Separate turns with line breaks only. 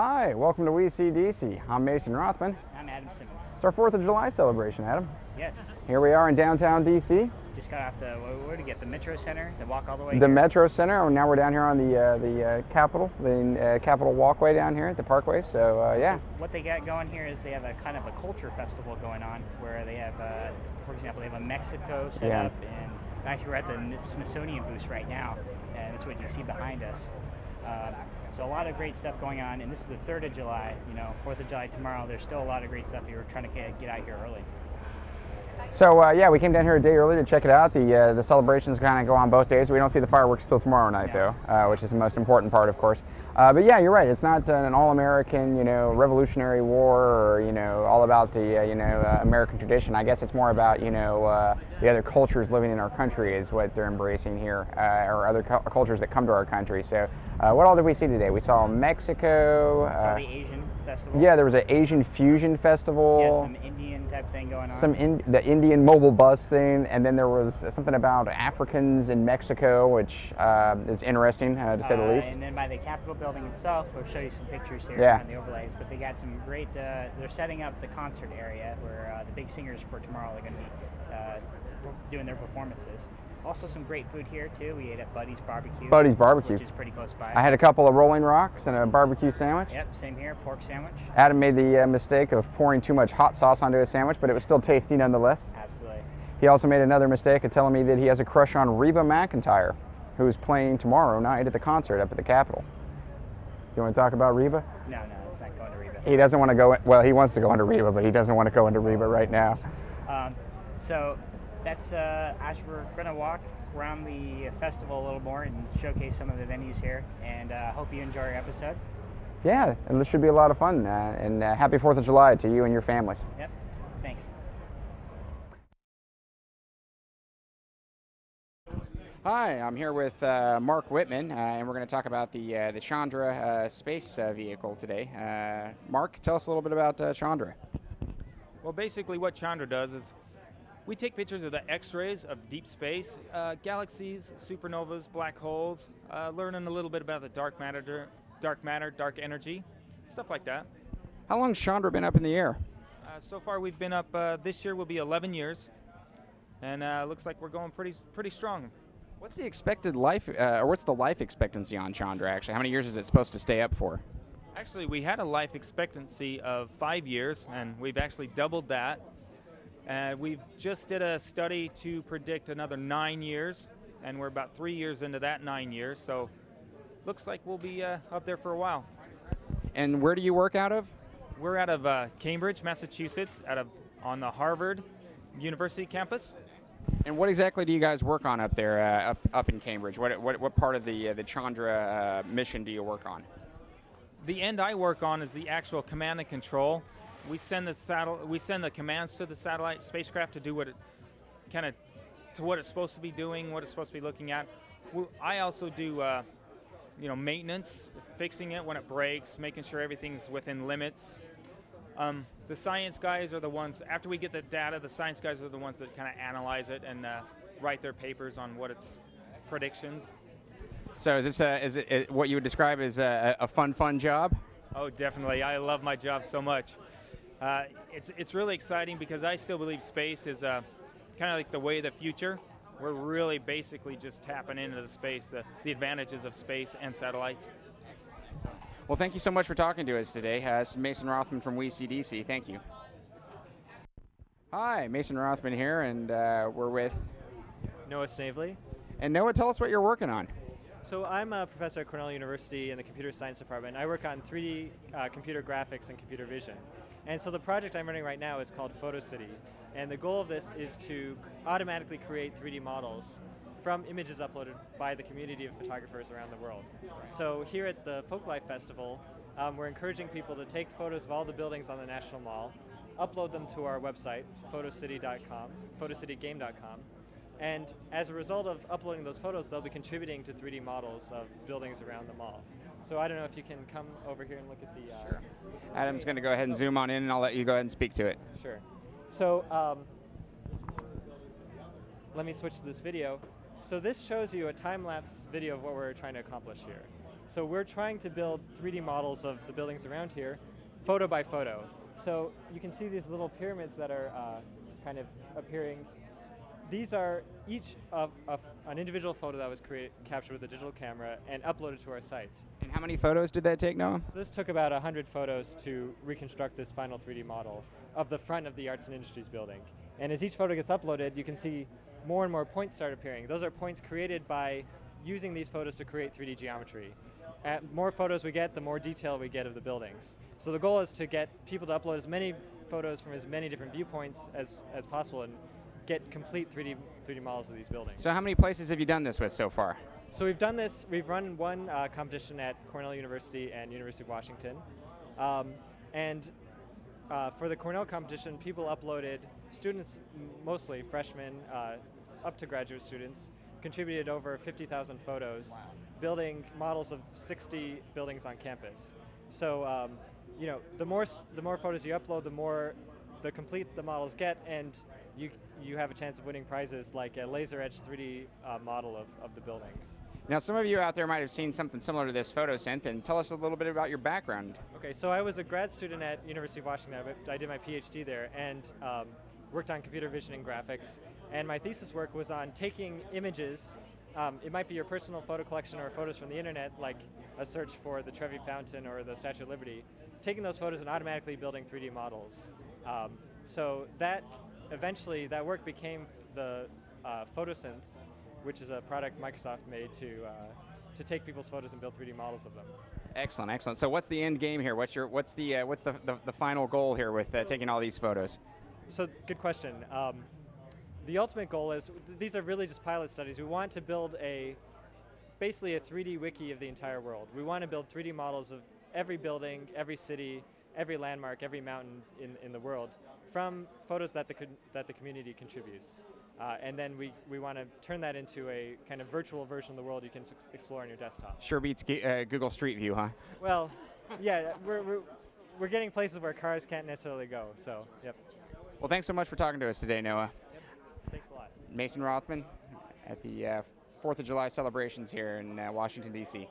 Hi, welcome to WeSeeDC. I'm Mason Rothman.
I'm Adam Simmons.
It's our 4th of July celebration, Adam.
Yes.
Here we are in downtown DC.
Just got off where to get the Metro Center, to walk all the way
The
here.
Metro Center, and now we're down here on the Capitol, the Capitol Walkway down here at the Parkway, so yeah.
So what they got going here is they have a kind of a culture festival going on where they have, for example, they have a Mexico set up, and actually we're at the Smithsonian booth right now, and that's what you see behind us. So a lot of great stuff going on, and this is the 3rd of July, 4th of July tomorrow. There's still a lot of great stuff here. We're trying to get out here early.
So yeah, we came down here a day early to check it out. The celebrations kind of go on both days. We don't see the fireworks till tomorrow night, though, which is the most important part, of course. But yeah, you're right. It's not an all-American, Revolutionary War, or all about the American tradition. I guess it's more about the other cultures living in our country is what they're embracing here, or other cultures that come to our country. So what all did we see today? We saw Mexico.
Saw the Asian festival.
Yeah, there was an Asian fusion festival.
Yeah, some Indian type thing going on.
The Indian mobile bus thing, and then there was something about Africans in Mexico, which is interesting to say the least.
And then by the Capitol building itself, we'll show you some pictures here on the overlays. But they got some great. They're setting up the concert area where the big singers for tomorrow are going to be doing their performances. Also some great food here too. We ate at Buddy's Barbecue.
Buddy's Barbecue.
Which is pretty close by.
I had a couple of Rolling Rocks and a barbecue sandwich.
Yep, same here, pork sandwich.
Adam made the mistake of pouring too much hot sauce onto his sandwich, but it was still tasty nonetheless.
Absolutely.
He also made another mistake of telling me that he has a crush on Reba McEntire, who is playing tomorrow night at the concert up at the Capitol. You want to talk about Reba?
No, it's not going to Reba.
He doesn't want to go, well, he wants to go into Reba, but he doesn't want to go into Reba right now.
So that's, as we're going to walk around the festival a little more and showcase some of the venues here, and hope you enjoy our episode.
Yeah, and this should be a lot of fun, and happy 4th of July to you and your families.
Yep, thanks.
Hi, I'm here with Mark Whitman, and we're going to talk about the Chandra space vehicle today. Mark, tell us a little bit about Chandra.
Well, basically what Chandra does is we take pictures of the X-rays of deep space, galaxies, supernovas, black holes, learning a little bit about the dark matter, dark energy, stuff like that.
How long's Chandra been up in the air?
So far we've been up, this year will be 11 years, and looks like we're going pretty strong.
What's the expected life, or what's the life expectancy on Chandra, actually? How many years is it supposed to stay up for?
Actually, we had a life expectancy of 5 years, and we've actually doubled that. We've just did a study to predict another 9 years, and we're about 3 years into that 9 years, so looks like we'll be up there for a while.
And where do you work out of?
We're out of Cambridge, Massachusetts, on the Harvard University campus.
And what exactly do you guys work on up there, up in Cambridge? What part of the Chandra mission do you work on?
The end I work on is the actual command and control. We send the commands to the satellite spacecraft to do what it's supposed to be doing, what it's supposed to be looking at. I also do maintenance, fixing it when it breaks, making sure everything's within limits. The science guys are the ones, after we get the data, the science guys are the ones that kind of analyze it and write their papers on what its predictions.
So is this what you would describe as a fun job?
Oh, definitely. I love my job so much. It's really exciting because I still believe space is kind of like the way of the future. We're really basically just tapping into the space, the advantages of space and satellites.
Well, thank you so much for talking to us today. This is Mason Rothman from WeSeeDC. Thank you. Hi, Mason Rothman here, and we're with
Noah Snavely.
And Noah, tell us what you're working on.
So I'm a professor at Cornell University in the computer science department. I work on 3D computer graphics and computer vision. And so the project I'm running right now is called PhotoCity. And the goal of this is to automatically create 3D models from images uploaded by the community of photographers around the world. So here at the Folklife Festival, we're encouraging people to take photos of all the buildings on the National Mall, upload them to our website, photocity.com, photocitygame.com, and as a result of uploading those photos, they'll be contributing to 3D models of buildings around the mall. So I don't know if you can come over here and look at the...
Sure. Adam's going to go ahead and zoom on in, and I'll let you go ahead and speak to it.
Sure. So let me switch to this video. So this shows you a time-lapse video of what we're trying to accomplish here. So we're trying to build 3D models of the buildings around here, photo by photo. So you can see these little pyramids that are kind of appearing. These are each of an individual photo that was captured with a digital camera and uploaded to our site.
And how many photos did that take, Noah?
So this took about 100 photos to reconstruct this final 3D model of the front of the Arts and Industries building. And as each photo gets uploaded, you can see more and more points start appearing. Those are points created by using these photos to create 3D geometry. The more photos we get, the more detail we get of the buildings. So the goal is to get people to upload as many photos from as many different viewpoints as possible and get complete 3D models of these buildings.
So how many places have you done this with so far?
So we've done this, we've run one competition at Cornell University and University of Washington. For the Cornell competition, people uploaded, students mostly, freshmen up to graduate students, contributed over 50,000 photos, wow, building models of 60 buildings on campus. So you know, the more photos you upload, the more complete the models get, and you have a chance of winning prizes like a laser etched 3D model of the buildings.
Now, some of you out there might have seen something similar to this photosynth, and tell us a little bit about your background.
Okay, so I was a grad student at University of Washington. I did my PhD there and worked on computer vision and graphics. And my thesis work was on taking images. It might be your personal photo collection or photos from the internet, like a search for the Trevi Fountain or the Statue of Liberty, taking those photos and automatically building 3D models. So that eventually, that work became the photosynth, which is a product Microsoft made to take people's photos and build 3D models of them.
Excellent, excellent. So what's the end game here? What's the final goal here with taking all these photos?
So good question. The ultimate goal is, these are really just pilot studies. We want to build basically a 3D wiki of the entire world. We want to build 3D models of every building, every city, every landmark, every mountain in the world from photos that the community contributes. And then we want to turn that into a kind of virtual version of the world you can explore on your desktop.
Sure beats Google Street View, huh?
Well, yeah, we're getting places where cars can't necessarily go, so, yep.
Well, thanks so much for talking to us today, Noah.
Yep. Thanks a lot.
Mason Rothman at the 4th of July celebrations here in Washington, D.C.